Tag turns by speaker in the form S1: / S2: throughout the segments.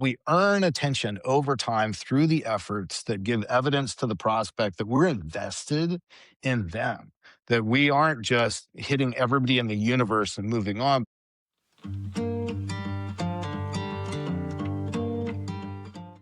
S1: We earn attention over time through the efforts that give evidence to the prospect that we're invested in them, that we aren't just hitting everybody in the universe and moving on.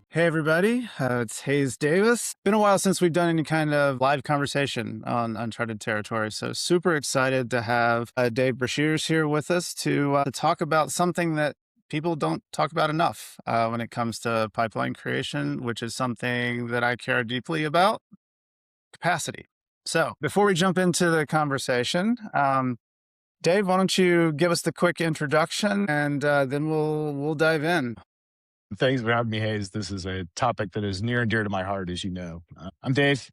S2: Hey everybody, it's Hayes Davis. Been a while since we've done any kind of live conversation on uncharted territory, so super excited to have Dave Breshears here with us to talk about something that people don't talk about enough when it comes to pipeline creation, which is something that I care deeply about: capacity. So before we jump into the conversation, Dave, why don't you give us the quick introduction, and then we'll dive in.
S1: Thanks for having me, Hayes. This is a topic that is near and dear to my heart, as you know. I'm Dave.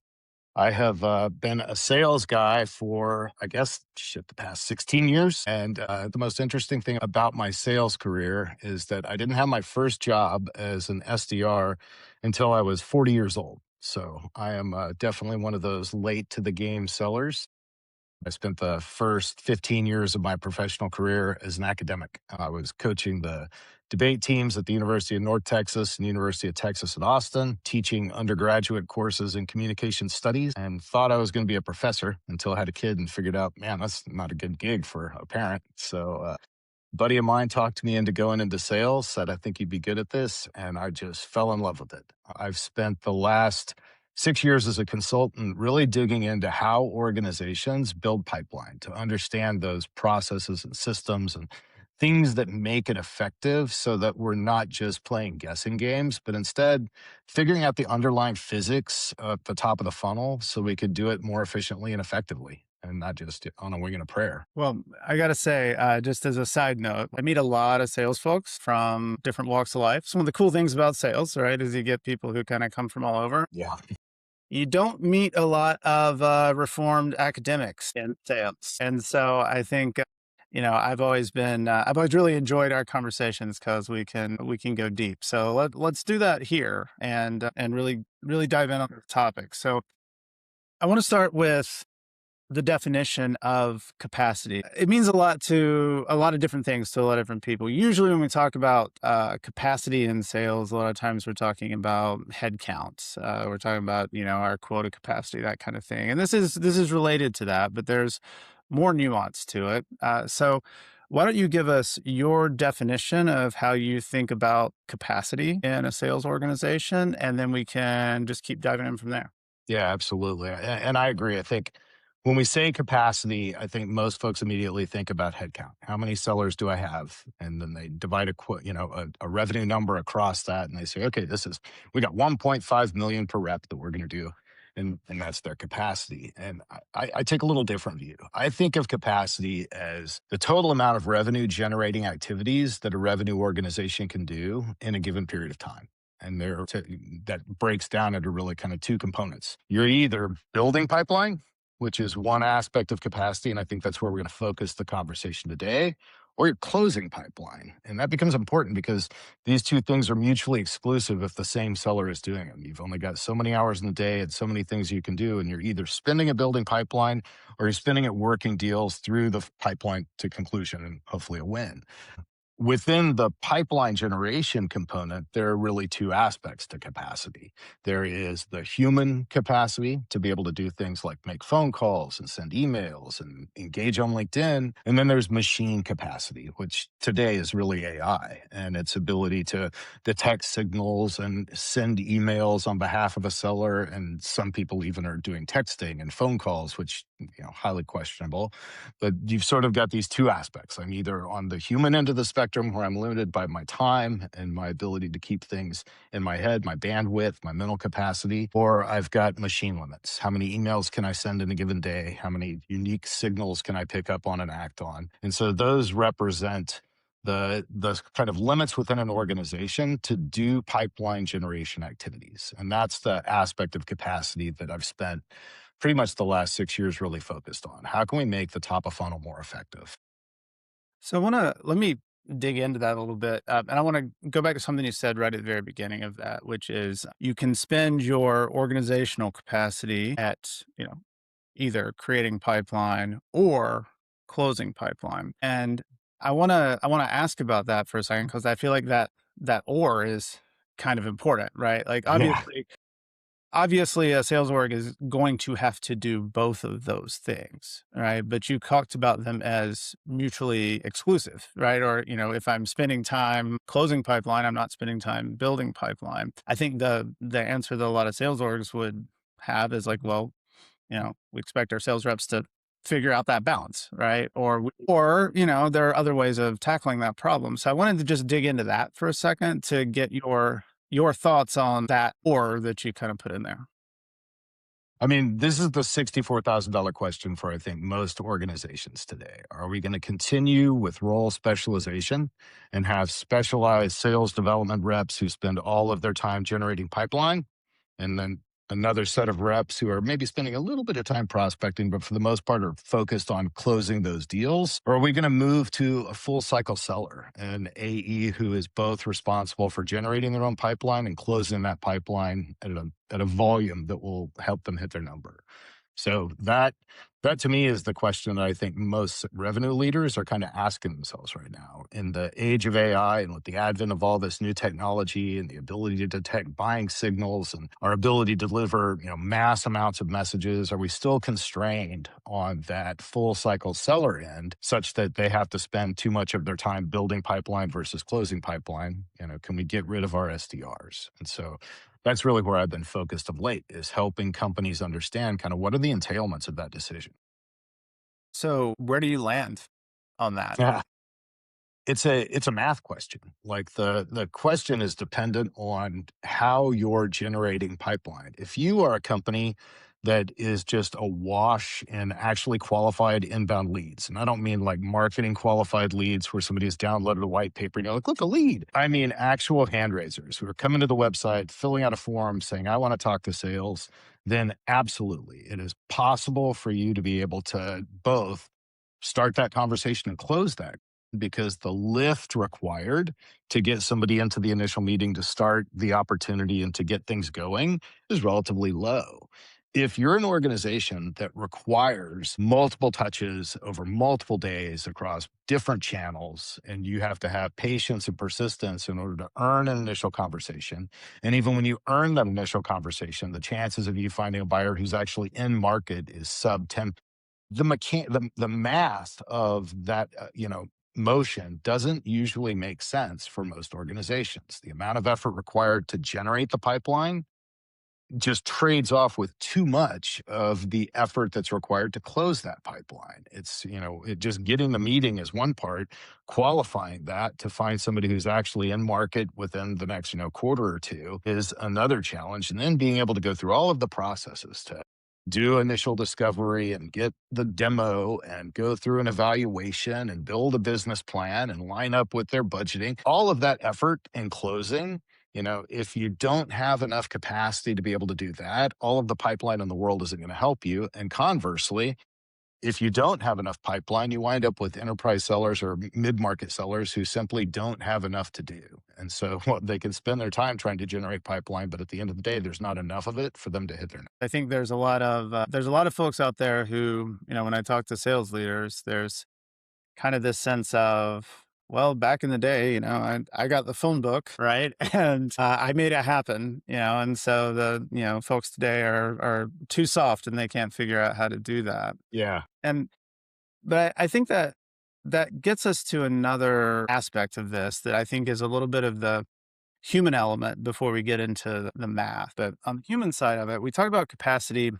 S1: I have been a sales guy for, I guess, the past 16 years. And the most interesting thing about my sales career is that I didn't have my first job as an SDR until I was 40 years old. So I am definitely one of those late to the game sellers. I spent the first 15 years of my professional career as an academic. I was coaching the debate teams at the University of North Texas and University of Texas at Austin, teaching undergraduate courses in communication studies, and thought I was going to be a professor until I had a kid and figured out, man, that's not a good gig for a parent. So buddy of mine talked me into going into sales, said, I think you'd be good at this. And I just fell in love with it. I've spent the last 6 years as a consultant really digging into how organizations build pipeline to understand those processes and systems and things that make it effective so that we're not just playing guessing games, but instead figuring out the underlying physics at the top of the funnel so we could do it more efficiently and effectively and not just on a wing and a prayer.
S2: Well, I got to say, just as a side note, I meet a lot of sales folks from different walks of life. Some of the cool things about sales, right, is you get people who kind of come from all over.
S1: Yeah.
S2: You don't meet a lot of reformed academics in sales. And so I think, I've always I've always really enjoyed our conversations because we can go deep. So let's do that here and really dive in on the topic. So I want to start with the definition of capacity. It means a lot to a lot of different things to a lot of different people. Usually, when we talk about capacity in sales, a lot of times we're talking about head counts. We're talking about our quota capacity, that kind of thing. And this is related to that, but there's more nuance to it. So, why don't you give us your definition of how you think about capacity in a sales organization, and then we can just keep diving in from there.
S1: Yeah, absolutely. And I agree. I think when we say capacity, I think most folks immediately think about headcount. How many sellers do I have? And then they divide a revenue number across that, and they say, okay, we got 1.5 million per rep that we're going to do. And that's their capacity. And I take a little different view. I think of capacity as the total amount of revenue generating activities that a revenue organization can do in a given period of time. And that breaks down into really kind of two components. You're either building pipeline, which is one aspect of capacity, and I think that's where we're going to focus the conversation today, or you're closing pipeline. And that becomes important because these two things are mutually exclusive if the same seller is doing them. You've only got so many hours in the day and so many things you can do, and you're either spending it building pipeline or you're spending it working deals through the pipeline to conclusion and hopefully a win. Within the pipeline generation component, there are really two aspects to capacity. There is the human capacity to be able to do things like make phone calls and send emails and engage on LinkedIn. And then there's machine capacity, which today is really AI and its ability to detect signals and send emails on behalf of a seller. And some people even are doing texting and phone calls, which, highly questionable. But you've sort of got these two aspects. I'm either on the human end of the spectrum where I'm limited by my time and my ability to keep things in my head, my bandwidth, my mental capacity, or I've got machine limits. How many emails can I send in a given day? How many unique signals can I pick up on and act on? And so those represent the kind of limits within an organization to do pipeline generation activities. And that's the aspect of capacity that I've spent pretty much the last 6 years really focused on. How can we make the top of funnel more effective?
S2: So let me dig into that a little bit. And I want to go back to something you said right at the very beginning of that, which is you can spend your organizational capacity at, either creating pipeline or closing pipeline. And I want to ask about that for a second, because I feel like that that or is kind of important, right? Like
S1: Yeah.
S2: obviously a sales org is going to have to do both of those things, right? But you talked about them as mutually exclusive, right? Or, if I'm spending time closing pipeline, I'm not spending time building pipeline. I think the answer that a lot of sales orgs would have is like, well, we expect our sales reps to figure out that balance, right? Or there are other ways of tackling that problem. So I wanted to just dig into that for a second to get your thoughts on that or that you kind of put in there.
S1: I mean, this is the $64,000 question for, I think, most organizations today. Are we going to continue with role specialization and have specialized sales development reps who spend all of their time generating pipeline? And then another set of reps who are maybe spending a little bit of time prospecting, but for the most part are focused on closing those deals? Or are we going to move to a full cycle seller, an AE who is both responsible for generating their own pipeline and closing that pipeline at a volume that will help them hit their number? So that to me is the question that I think most revenue leaders are kind of asking themselves right now. In the age of AI and with the advent of all this new technology and the ability to detect buying signals and our ability to deliver, mass amounts of messages, are we still constrained on that full cycle seller end such that they have to spend too much of their time building pipeline versus closing pipeline? Can we get rid of our SDRs? And so that's really where I've been focused of late, is helping companies understand kind of what are the entailments of that decision.
S2: So where do you land on that?
S1: Yeah. It's a math question. Like the question is dependent on how you're generating pipeline. If you are a company that is just awash in actually qualified inbound leads, and I don't mean like marketing qualified leads where somebody has downloaded a white paper and you're like, look, a lead. I mean actual hand raisers who are coming to the website, filling out a form saying, I want to talk to sales, then absolutely it is possible for you to be able to both start that conversation and close that, because the lift required to get somebody into the initial meeting to start the opportunity and to get things going is relatively low. If you're an organization that requires multiple touches over multiple days across different channels, and you have to have patience and persistence in order to earn an initial conversation, and even when you earn that initial conversation, the chances of you finding a buyer who's actually in market is sub 10, the math of that, motion doesn't usually make sense for most organizations. The amount of effort required to generate the pipeline just trades off with too much of the effort that's required to close that pipeline. It's, it just getting the meeting is one part, qualifying that to find somebody who's actually in market within the next, quarter or two is another challenge. And then being able to go through all of the processes to do initial discovery and get the demo and go through an evaluation and build a business plan and line up with their budgeting, all of that effort in closing. If you don't have enough capacity to be able to do that, all of the pipeline in the world isn't going to help you. And conversely, if you don't have enough pipeline, you wind up with enterprise sellers or mid-market sellers who simply don't have enough to do. And so well, they can spend their time trying to generate pipeline, but at the end of the day, there's not enough of it for them to hit their.
S2: I think there's a lot of folks out there who, when I talk to sales leaders, there's kind of this sense of, well, back in the day, I got the phone book, right? And I made it happen, and so folks today are too soft and they can't figure out how to do that.
S1: Yeah.
S2: And, but I think that gets us to another aspect of this that I think is a little bit of the human element before we get into the math. But on the human side of it, we talk about capacity.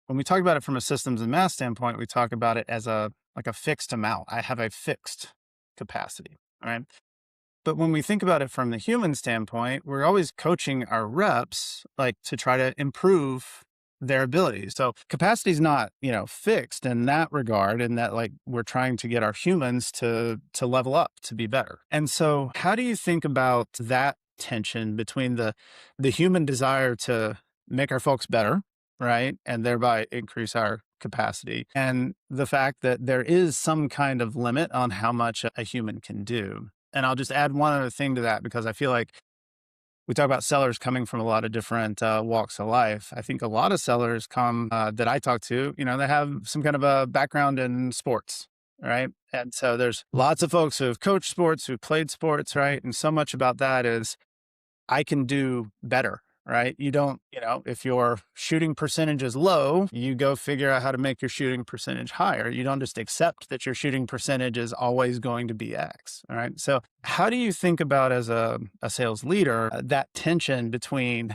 S2: When we talk about it from a systems and math standpoint, we talk about it as like a fixed amount. I have a fixed capacity. All right. But when we think about it from the human standpoint, we're always coaching our reps like to try to improve their abilities. So capacity is not, fixed in that regard, in that like we're trying to get our humans to level up, to be better. And so how do you think about that tension between the human desire to make our folks better, right? And thereby increase our capacity, and the fact that there is some kind of limit on how much a human can do. And I'll just add one other thing to that, because I feel like we talk about sellers coming from a lot of different walks of life. I think a lot of sellers come that I talk to, they have some kind of a background in sports, right? And so there's lots of folks who have coached sports, who played sports, right? And so much about that is I can do better, right? You don't, if your shooting percentage is low, you go figure out how to make your shooting percentage higher. You don't just accept that your shooting percentage is always going to be X. All right. So, how do you think about as a sales leader that tension between,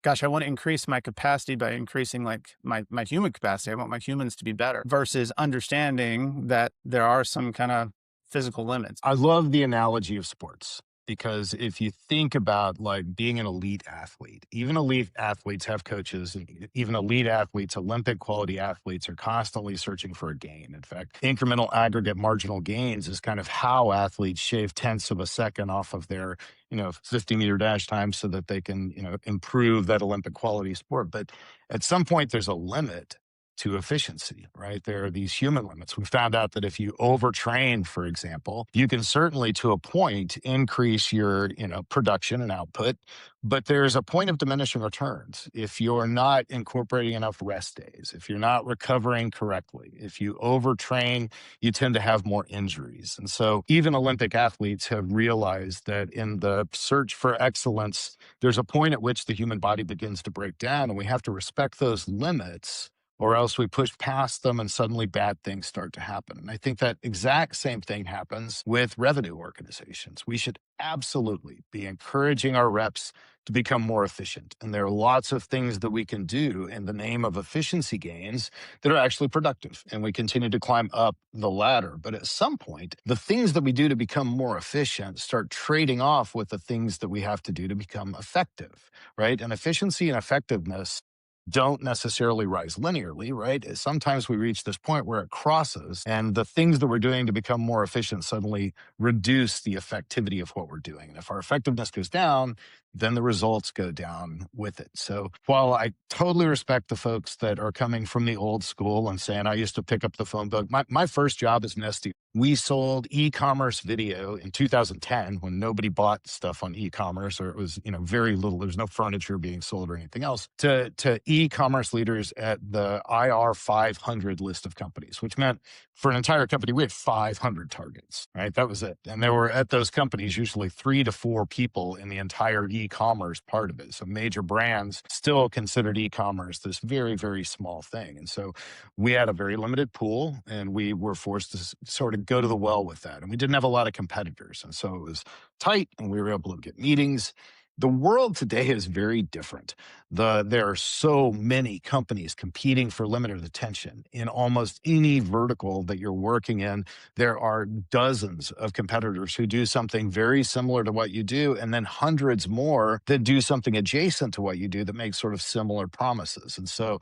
S2: gosh, I want to increase my capacity by increasing like my human capacity. I want my humans to be better versus understanding that there are some kind of physical limits.
S1: I love the analogy of sports because if you think about like being an elite athlete, even elite athletes have coaches, and even elite athletes, Olympic quality athletes are constantly searching for a gain. In fact, incremental aggregate marginal gains is kind of how athletes shave tenths of a second off of their, 50-meter dash time so that they can, improve that Olympic quality sport. But at some point, there's a limit to efficiency, right? There are these human limits. We found out that if you overtrain, for example, you can certainly to a point increase your, production and output, but there's a point of diminishing returns. If you're not incorporating enough rest days, if you're not recovering correctly, if you overtrain, you tend to have more injuries. And so even Olympic athletes have realized that in the search for excellence, there's a point at which the human body begins to break down, and we have to respect those limits or else we push past them and suddenly bad things start to happen. And I think that exact same thing happens with revenue organizations. We should absolutely be encouraging our reps to become more efficient. And there are lots of things that we can do in the name of efficiency gains that are actually productive. And we continue to climb up the ladder. But at some point, the things that we do to become more efficient start trading off with the things that we have to do to become effective, right? And efficiency and effectiveness don't necessarily rise linearly, right? Sometimes we reach this point where it crosses, and the things that we're doing to become more efficient suddenly reduce the effectivity of what we're doing. And if our effectiveness goes down, then the results go down with it. So while I totally respect the folks that are coming from the old school and saying, I used to pick up the phone book, my first job as an SD, we sold e-commerce video in 2010 when nobody bought stuff on e-commerce, or it was, very little. There's no furniture being sold or anything else to e-commerce leaders at the IR 500 list of companies, which meant for an entire company, we had 500 targets, right? That was it. And there were at those companies usually 3 to 4 people in the entire e-commerce part of it. So major brands still considered e-commerce this very, very small thing. And so we had a very limited pool, and we were forced to sort of go to the well with that. And we didn't have a lot of competitors. And so it was tight, and we were able to get meetings. The world today is very different. There are so many companies competing for limited attention in almost any vertical that you're working in. There are dozens of competitors who do something very similar to what you do, and then hundreds more that do something adjacent to what you do that makes sort of similar promises. And so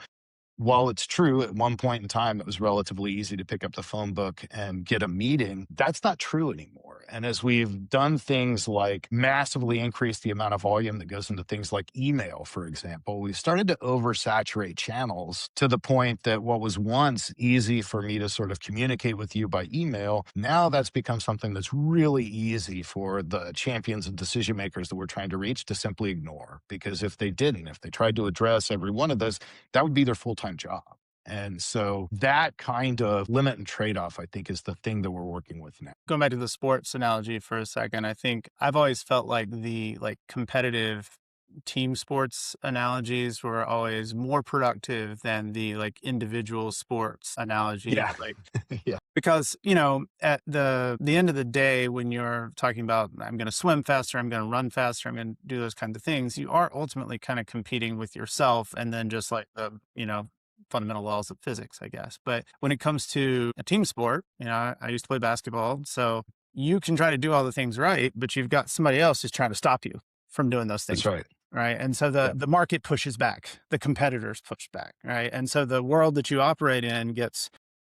S1: while it's true at one point in time, it was relatively easy to pick up the phone book and get a meeting, that's not true anymore. And as we've done things like massively increase the amount of volume that goes into things like email, for example, we've started to oversaturate channels to the point that what was once easy for me to sort of communicate with you by email, now that's become something that's really easy for the champions and decision makers that we're trying to reach to simply ignore. Because if they didn't, if they tried to address every one of those, that would be their full-time job. And so that kind of limit and trade-off, I think, is the thing that we're working with now.
S2: Going back to the sports analogy for a second, I think I've always felt like the competitive team sports analogies were always more productive than the individual sports analogy.
S1: Yeah. Yeah.
S2: Because, at the end of the day, when you're talking about, I'm going to swim faster, I'm going to run faster, I'm going to do those kinds of things, you are ultimately kind of competing with yourself and then just like the fundamental laws of physics, I guess. But when it comes to a team sport, I used to play basketball. So you can try to do all the things right, but you've got somebody else who's trying to stop you from doing those
S1: That's
S2: things
S1: right.
S2: right. And so
S1: Yeah.
S2: the market pushes back, the competitors push back, right? And so the world that you operate in gets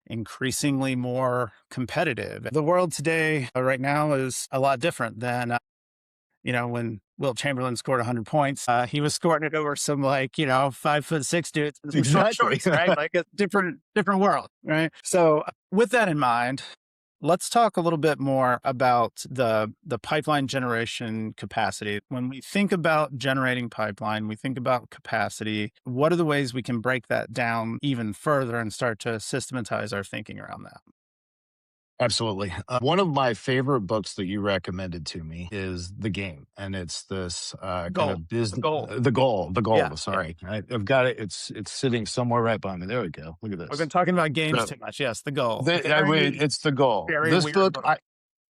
S2: increasingly more competitive. The world today, right now, is a lot different than, when Wilt Chamberlain scored 100 points. He was scoring it over some 5'6" dudes in some short
S1: Exactly.
S2: shorts, right? Like a different world, right? So with that in mind, let's talk a little bit more about the pipeline generation capacity. When we think about generating pipeline, we think about capacity. What are the ways we can break that down even further and start to systematize our thinking around that?
S1: Absolutely. One of my favorite books that you recommended to me is The Game, and it's this kind
S2: Goal,
S1: of
S2: the
S1: business.
S2: goal.
S1: The
S2: Yeah,
S1: goal.
S2: yeah.
S1: Sorry, I've got it. It's sitting somewhere right behind me. There we go. Look at
S2: We've been
S1: this.
S2: talking about games
S1: So
S2: too much. Yes, the goal.
S1: wait, it's the goal.
S2: Very
S1: This
S2: weird
S1: book,
S2: book.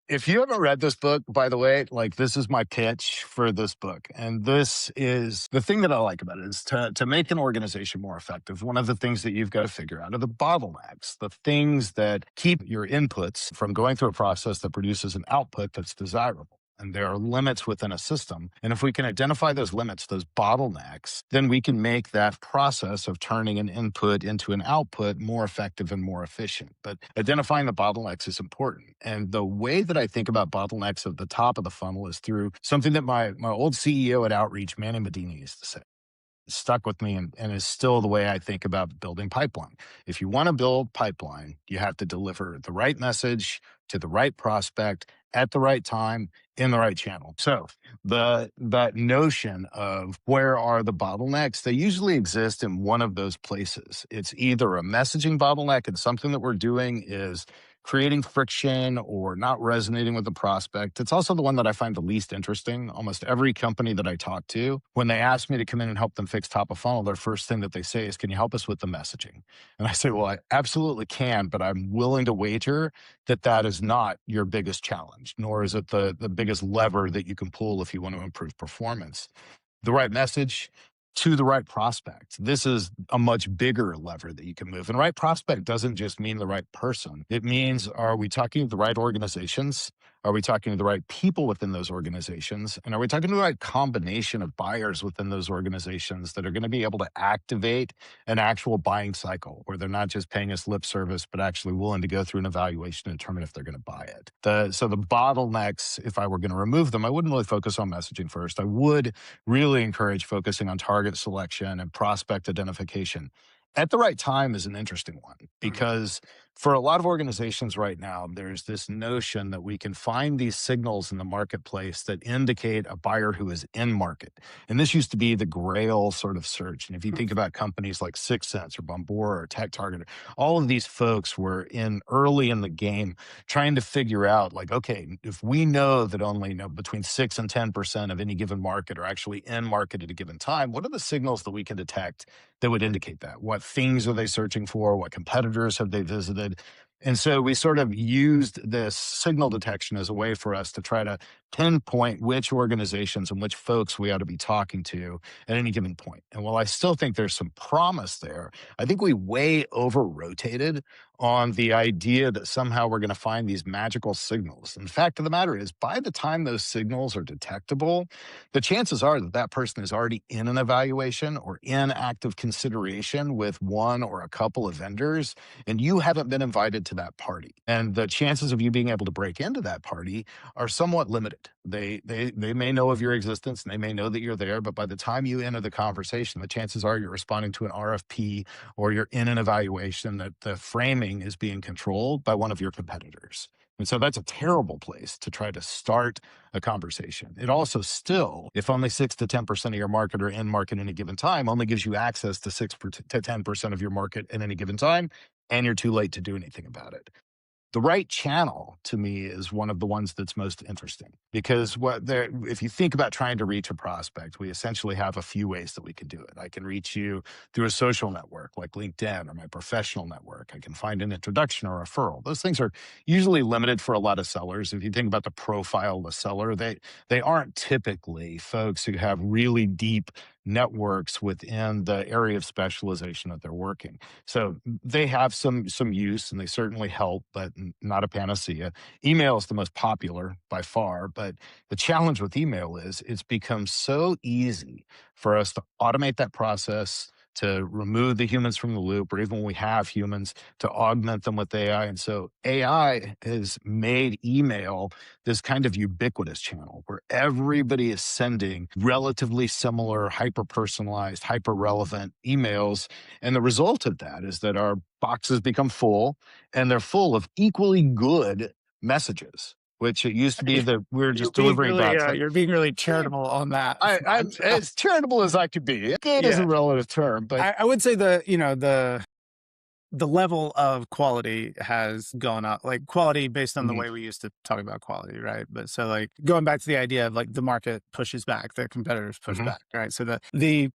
S1: if you haven't read this book, by the way, like this is my pitch for this book. And this is the thing that I like about it is to make an organization more effective. One of the things that you've got to figure out are the bottlenecks, the things that keep your inputs from going through a process that produces an output that's desirable. And there are limits within a system. And if we can identify those limits, those bottlenecks, then we can make that process of turning an input into an output more effective and more efficient. But identifying the bottlenecks is important. And the way that I think about bottlenecks at the top of the funnel is through something that my old CEO at Outreach, Manny Medina, used to say. Stuck with me and is still the way I think about building pipeline. If you want to build pipeline, you have to deliver the right message to the right prospect at the right time in the right channel. So that notion of where are the bottlenecks, they usually exist in one of those places. It's either a messaging bottleneck and something that we're doing is creating friction or not resonating with the prospect. It's also the one that I find the least interesting. Almost every company that I talk to, when they ask me to come in and help them fix top of funnel, their first thing that they say is, "Can you help us with the messaging?" And I say, "Well, I absolutely can, but I'm willing to wager that that is not your biggest challenge, nor is it the biggest lever that you can pull if you want to improve performance." The right message to the right prospect. This is a much bigger lever that you can move. And right prospect doesn't just mean the right person. It means, are we talking to the right organizations? Are we talking to the right people within those organizations? And are we talking to the right combination of buyers within those organizations that are going to be able to activate an actual buying cycle where they're not just paying us lip service, but actually willing to go through an evaluation and determine if they're going to buy it? So the bottlenecks, if I were going to remove them, I wouldn't really focus on messaging first. I would really encourage focusing on target selection and prospect identification. At the right time is an interesting one
S2: Mhm.
S1: because for a lot of organizations right now, there's this notion that we can find these signals in the marketplace that indicate a buyer who is in market. And this used to be the grail sort of search. And if you think about companies like Sixth Sense or Bombora or Tech Target, all of these folks were in early in the game trying to figure out like, okay, if we know that only between 6 and 10% of any given market are actually in market at a given time, what are the signals that we can detect that would indicate that? What things are they searching for? What competitors have they visited? And so we sort of used this signal detection as a way for us to try to pinpoint which organizations and which folks we ought to be talking to at any given point. And while I still think there's some promise there, I think we way over rotated on the idea that somehow we're going to find these magical signals. And the fact of the matter is, by the time those signals are detectable, the chances are that that person is already in an evaluation or in active consideration with one or a couple of vendors, and you haven't been invited to that party. And the chances of you being able to break into that party are somewhat limited. They may know of your existence and they may know that you're there, but by the time you enter the conversation, the chances are you're responding to an RFP or you're in an evaluation that the framing is being controlled by one of your competitors. And so that's a terrible place to try to start a conversation. It also still, if only 6 to 10% of your market are in market at any given time, only gives you access to 6 to 10% of your market at any given time, and you're too late to do anything about it. The right channel to me is one of the ones that's most interesting because if you think about trying to reach a prospect, we essentially have a few ways that we can do it. I can reach you through a social network like LinkedIn or my professional network. I can find an introduction or referral. Those things are usually limited for a lot of sellers. If you think about the profile of the seller, they aren't typically folks who have really deep networks within the area of specialization that they're working. So they have some use and they certainly help, but not a panacea. Email is the most popular by far, but the challenge with email is it's become so easy for us to automate that process, to remove the humans from the loop, or even when we have humans, to augment them with AI. And so AI has made email this kind of ubiquitous channel where everybody is sending relatively similar, hyper personalized, hyper relevant emails. And the result of that is that our boxes become full and they're full of equally good messages, which it used to be that we were just delivering back. Like,
S2: You're being really
S1: eh,
S2: charitable on that
S1: I'm
S2: front.
S1: as charitable as I could be. Good is
S2: Yeah,
S1: a relative term, but
S2: I would say the the level of quality has gone up, like quality based on the
S1: Mhm.
S2: way we used to talk about quality, right? But so like going back to the idea of like the market pushes back, the competitors push
S1: Mhm.
S2: back, right? So the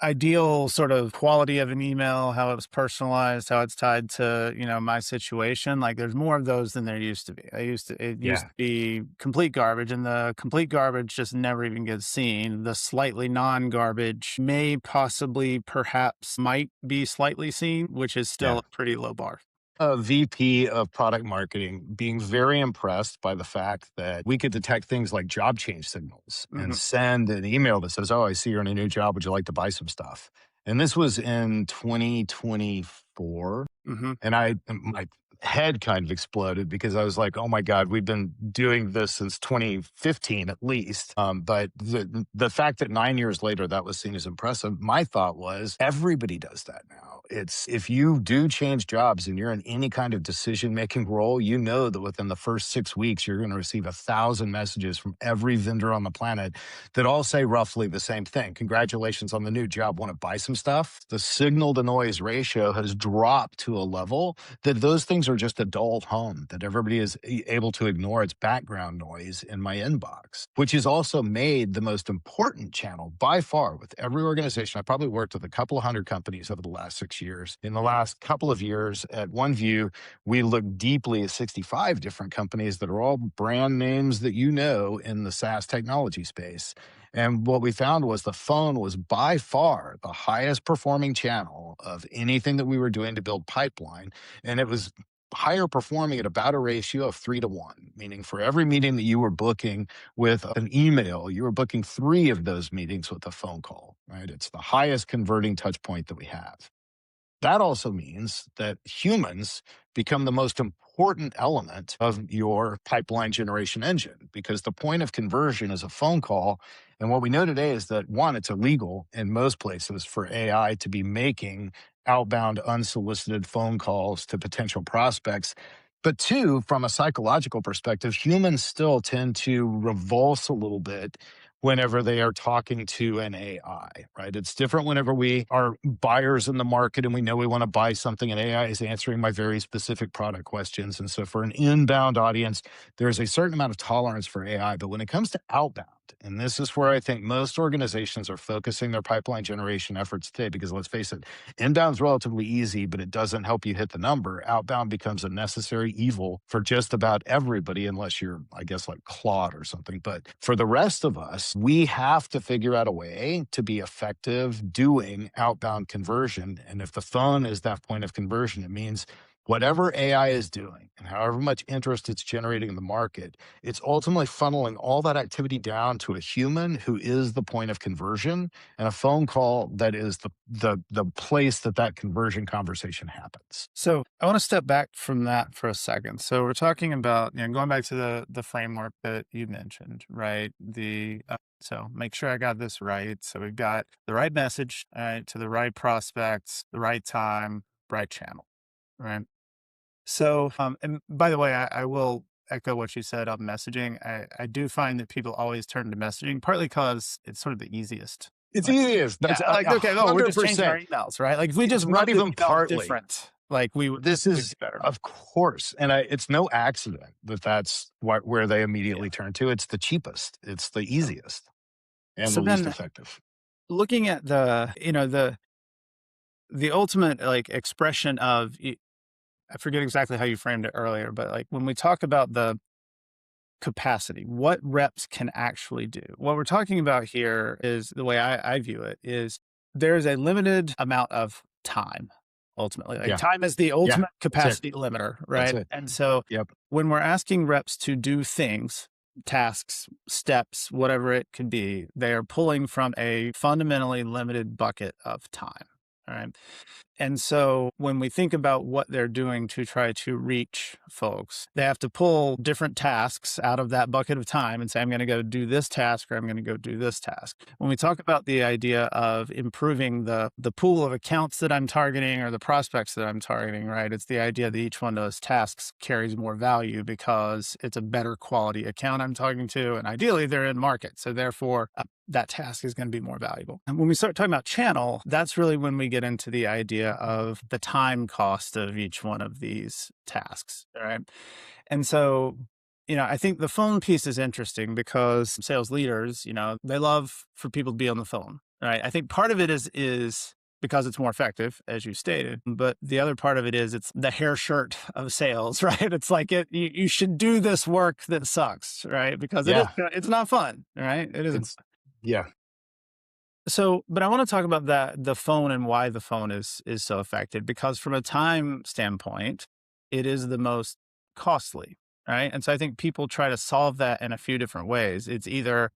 S2: ideal sort of quality of an email, how it's personalized, how it's tied to, my situation. Like there's more of those than there used to be. It used
S1: Yeah.
S2: to be complete garbage, and the complete garbage just never even gets seen. The slightly non-garbage may possibly, perhaps, might be slightly seen, which is still
S1: Yeah.
S2: a pretty low bar.
S1: A VP of product marketing being very impressed by the fact that we could detect things like job change signals and
S2: Hmm.
S1: send an email that says, "Oh, I see you're in a new job. Would you like to buy some stuff?" And this was in 2024.
S2: Hmm.
S1: And my head kind of exploded because I was like, "Oh my god, we've been doing this since 2015 at least." But the fact that 9 years later that was seen as impressive, my thought was everybody does that now. It's if you do change jobs and you're in any kind of decision making role, you know that within the first 6 weeks you're going to receive 1,000 messages from every vendor on the planet that all say roughly the same thing. Congratulations on the new job. Want to buy some stuff? The signal to noise ratio has dropped to a level that those things are just a dull hum, that everybody is able to ignore its background noise in my inbox, which has also made the most important channel by far with every organization. I probably worked with a couple of hundred companies over the last 6 years. In the last couple of years at OneView, we looked deeply at 65 different companies that are all brand names that you know in the SaaS technology space. And what we found was the phone was by far the highest performing channel of anything that we were doing to build pipeline. And it was higher performing at about a ratio of 3 to 1, meaning for every meeting that you were booking with an email, you were booking 3 of those meetings with a phone call, right? It's the highest converting touch point that we have. That also means that humans become the most important element of your pipeline generation engine because the point of conversion is a phone call. And what we know today is that one, it's illegal in most places for AI to be making outbound unsolicited phone calls to potential prospects. But two, from a psychological perspective, humans still tend to revulse a little bit whenever they are talking to an AI, right? It's different whenever we are buyers in the market and we know we want to buy something and AI is answering my very specific product questions. And so for an inbound audience, there's a certain amount of tolerance for AI. But when it comes to outbound, and this is where I think most organizations are focusing their pipeline generation efforts today, because let's face it, inbound's relatively easy, but it doesn't help you hit the number. Outbound becomes a necessary evil for just about everybody, unless you're, I guess, like Claude or something. But for the rest of us, we have to figure out a way to be effective doing outbound conversion. And if the phone is that point of conversion, it means whatever AI is doing and however much interest it's generating in the market, it's ultimately funneling all that activity down to a human who is the point of conversion and a phone call that is the place that that conversion conversation happens.
S2: So I want to step back from that for a second. So we're talking about, going back to the framework that you mentioned, right? So make sure I got this right. So we've got the right message, to the right prospects, the right time, right channel, right? So, and by the way, I will echo what you said on messaging. I do find that people always turn to messaging, partly because it's sort of the easiest.
S1: It's
S2: Like,
S1: easiest.
S2: yeah,
S1: That's a
S2: like,
S1: a
S2: okay, oh, we're
S1: hundred
S2: just changing our
S1: percent.
S2: emails, right? Like, if we
S1: It's
S2: just
S1: not
S2: wrote the
S1: even
S2: email
S1: partly.
S2: different, like
S1: This
S2: we'd
S1: is,
S2: be better now.
S1: of course, and it's no accident that that's where they
S2: Yeah.
S1: immediately turn to. It's the cheapest, it's the
S2: So,
S1: easiest, and the
S2: so
S1: least
S2: then
S1: effective.
S2: looking at the ultimate like expression of, I forget exactly how you framed it earlier, but like when we talk about the capacity, what reps can actually do. What we're talking about here is the way I view it is there's a limited amount of time ultimately. Like
S1: Yeah,
S2: time is the
S1: yeah,
S2: ultimate
S1: that's it,
S2: capacity limiter,
S1: that's
S2: right?
S1: it.
S2: And so
S1: Yep.
S2: when we're asking reps to do things, tasks, steps, whatever it could be, they are pulling from a fundamentally limited bucket of time. All right. And so when we think about what they're doing to try to reach folks, they have to pull different tasks out of that bucket of time and say, I'm going to go do this task or I'm going to go do this task. When we talk about the idea of improving the pool of accounts that I'm targeting or the prospects that I'm targeting, right? It's the idea that each one of those tasks carries more value because it's a better quality account I'm talking to. And ideally they're in market. So therefore, that task is going to be more valuable. And when we start talking about channel, that's really when we get into the idea idea of the time cost of each one of these tasks, right? And so, I think the phone piece is interesting because sales leaders, they love for people to be on the phone, right? I think part of it is because it's more effective, as you stated. But the other part of it is it's the hair shirt of sales, right? It's like you should do this work that sucks, right? Because
S1: Yeah,
S2: it's not fun, right? It isn't.
S1: it's yeah.
S2: So, but I want to talk about the phone and why the phone is so affected because from a time standpoint, it is the most costly, right? And so I think people try to solve that in a few different ways. It's either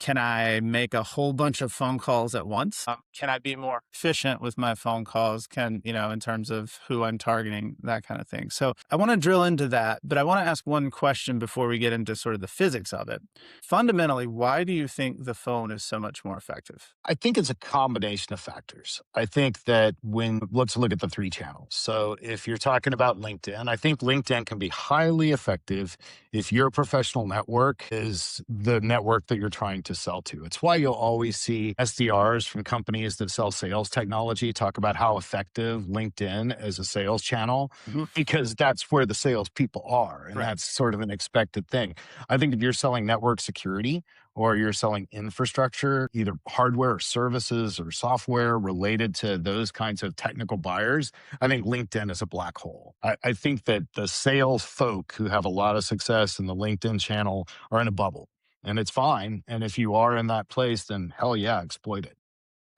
S2: can I make a whole bunch of phone calls at once? Can I be more efficient with my phone calls? In terms of who I'm targeting, that kind of thing. So I want to drill into that, but I want to ask one question before we get into sort of the physics of it. Fundamentally, why do you think the phone is so much more effective?
S1: I think it's a combination of factors. I think that let's look at the three channels. So if you're talking about LinkedIn, I think LinkedIn can be highly effective if your professional network is the network that you're trying to sell to. It's why you'll always see SDRs from companies that sell sales technology talk about how effective LinkedIn as a sales channel,
S2: Mhm.
S1: because that's where the salespeople are. And
S2: Right.
S1: that's sort of an expected thing. I think if you're selling network security, or you're selling infrastructure, either hardware or services or software related to those kinds of technical buyers, I think LinkedIn is a black hole. I think that the sales folk who have a lot of success in the LinkedIn channel are in a bubble, and it's fine. And if you are in that place, then hell yeah, exploit it.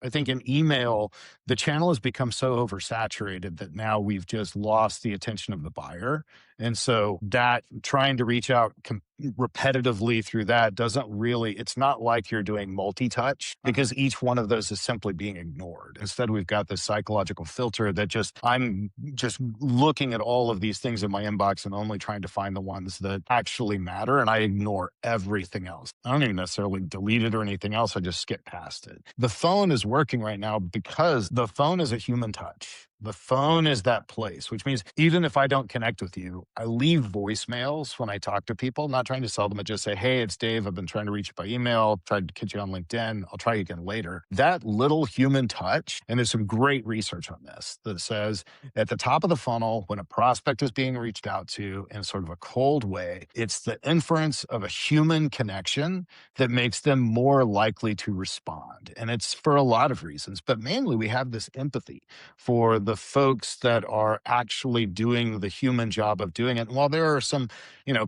S1: I think in email, the channel has become so oversaturated that now we've just lost the attention of the buyer. And so that trying to reach out repetitively through that doesn't really, it's not like you're doing multi touch
S2: Uh-huh.
S1: because each one of those is simply being ignored. Instead, we've got this psychological filter that I'm just looking at all of these things in my inbox and only trying to find the ones that actually matter. And I ignore everything else. I don't even necessarily delete it or anything else. I just skip past it. The phone is working right now because the phone is a human touch. The phone is that place, which means even if I don't connect with you, I leave voicemails when I talk to people, not trying to sell them, but just say, hey, it's Dave. I've been trying to reach you by email, tried to catch you on LinkedIn. I'll try you again later. That little human touch, and there's some great research on this that says at the top of the funnel, when a prospect is being reached out to in sort of a cold way, it's the inference of a human connection that makes them more likely to respond. And it's for a lot of reasons, but mainly we have this empathy for the folks that are actually doing the human job of doing it. And while there are some,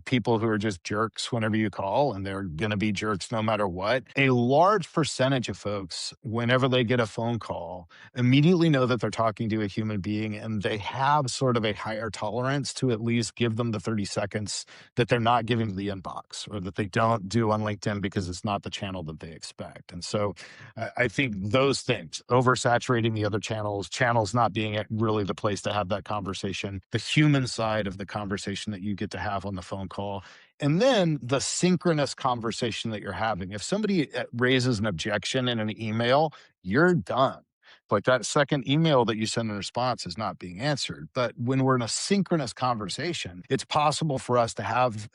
S1: people who are just jerks whenever you call, and they're going to be jerks no matter what, a large percentage of folks, whenever they get a phone call, immediately know that they're talking to a human being and they have sort of a higher tolerance to at least give them the 30 seconds that they're not giving to the inbox or that they don't do on LinkedIn because it's not the channel that they expect. And so I think those things, oversaturating the other channels not being really the place to have that conversation, the human side of the conversation that you get to have on the phone call, and then the synchronous conversation that you're having. If somebody raises an objection in an email, you're done. Like that second email that you send in response is not being answered. But when we're in a synchronous conversation, it's possible for us to have,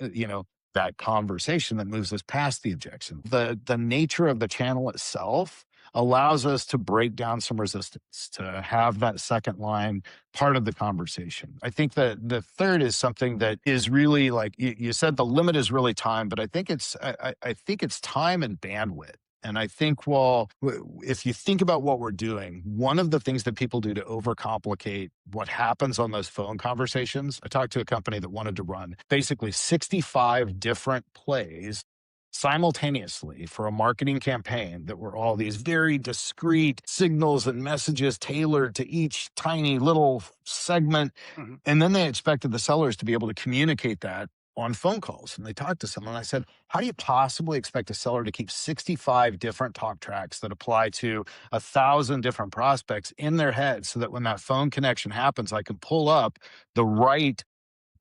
S1: that conversation that moves us past the objection. The nature of the channel itself allows us to break down some resistance, to have that second line part of the conversation. I think that the third is something that is really like you said, the limit is really time, but I think it's time and bandwidth. And I think, if you think about what we're doing, one of the things that people do to overcomplicate what happens on those phone conversations, I talked to a company that wanted to run basically 65 different plays simultaneously for a marketing campaign that were all these very discrete signals and messages tailored to each tiny little segment.
S2: Mhm.
S1: And then they expected the sellers to be able to communicate that on phone calls. And they talked to someone. I said, how do you possibly expect a seller to keep 65 different talk tracks that apply to 1,000 different prospects in their head so that when that phone connection happens, I can pull up the right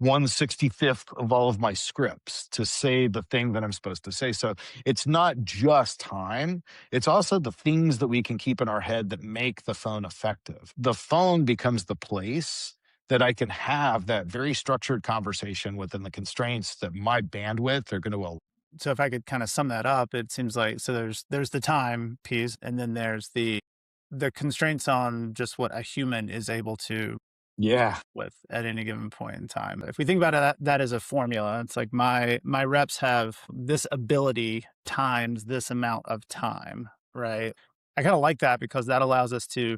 S1: 165th of all of my scripts to say the thing that I'm supposed to say. So it's not just time, it's also the things that we can keep in our head that make the phone effective. The phone becomes the place that I can have that very structured conversation within the constraints that my bandwidth are going to.
S2: So if I could kind of sum that up, it seems like so there's the time piece, and then there's the the constraints on just what a human is able to
S1: Yeah.
S2: with at any given point in time. If we think about it, that as a formula, it's like my reps have this ability times this amount of time, right? I kind of like that because that allows us to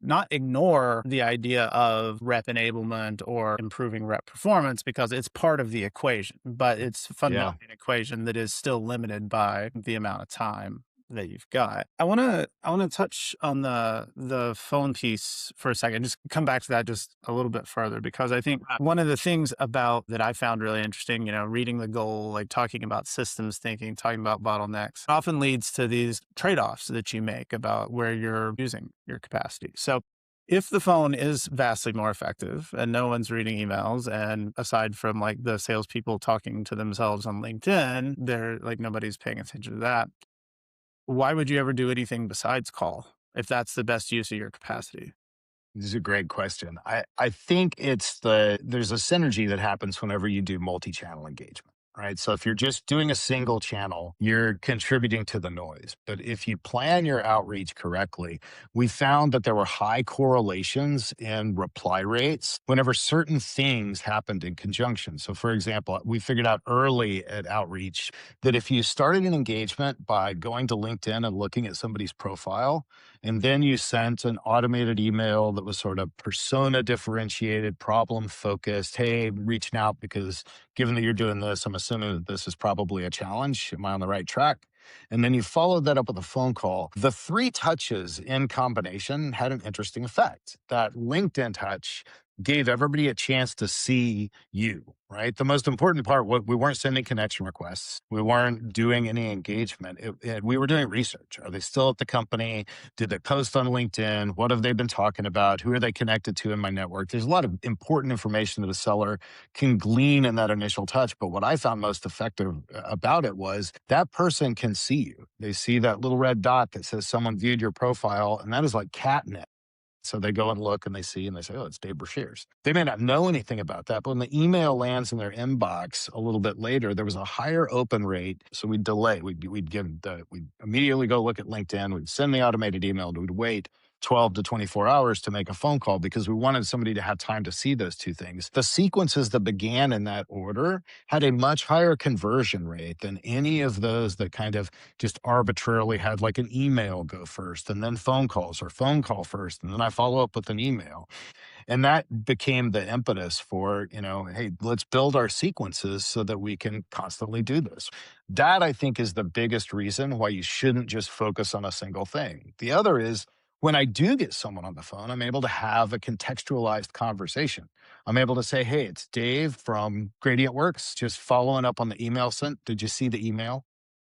S2: not ignore the idea of rep enablement or improving rep performance because it's part of the equation, but it's
S1: Yeah.
S2: fundamentally an equation that is still limited by the amount of time that you've got. I want to touch on the phone piece for a second. Just come back to that just a little bit further because I think one of the things about that I found really interesting, reading the goal, like talking about systems thinking, talking about bottlenecks, often leads to these trade-offs that you make about where you're using your capacity. So if the phone is vastly more effective and no one's reading emails, and aside from like the salespeople talking to themselves on LinkedIn, they're like nobody's paying attention to that. Why would you ever do anything besides call if that's the best use of your capacity?
S1: This is a great question. I think there's a synergy that happens whenever you do multi-channel engagement, right? So if you're just doing a single channel, you're contributing to the noise. But if you plan your outreach correctly, we found that there were high correlations in reply rates whenever certain things happened in conjunction. So for example, we figured out early at outreach that if you started an engagement by going to LinkedIn and looking at somebody's profile, and then you sent an automated email that was sort of persona differentiated, problem focused. Hey, reaching out because given that you're doing this, I'm assuming that this is probably a challenge. Am I on the right track? And then you followed that up with a phone call. The three touches in combination had an interesting effect. That LinkedIn touch gave everybody a chance to see you, right? The most important part, what we weren't sending connection requests. We weren't doing any engagement. We were doing research. Are they still at the company? Did they post on LinkedIn? What have they been talking about? Who are they connected to in my network? There's a lot of important information that a seller can glean in that initial touch. But what I found most effective about it was that person can see you. They see that little red dot that says someone viewed your profile, and that is like catnip. So they go and look and they see and they say, oh, it's Dave Breshears. They may not know anything about that, but when the email lands in their inbox a little bit later, there was a higher open rate. So we'd delay. We'd immediately go look at LinkedIn. We'd send the automated email. We'd wait 12 to 24 hours to make a phone call because we wanted somebody to have time to see those two things. The sequences that began in that order had a much higher conversion rate than any of those that kind of just arbitrarily had like an email go first and then phone calls or phone call first and then I follow up with an email. And that became the impetus for, hey, let's build our sequences so that we can constantly do this. That I think is the biggest reason why you shouldn't just focus on a single thing. The other is when I do get someone on the phone, I'm able to have a contextualized conversation. I'm able to say, hey, it's Dave from Gradient Works, just following up on the email sent. Did you see the email?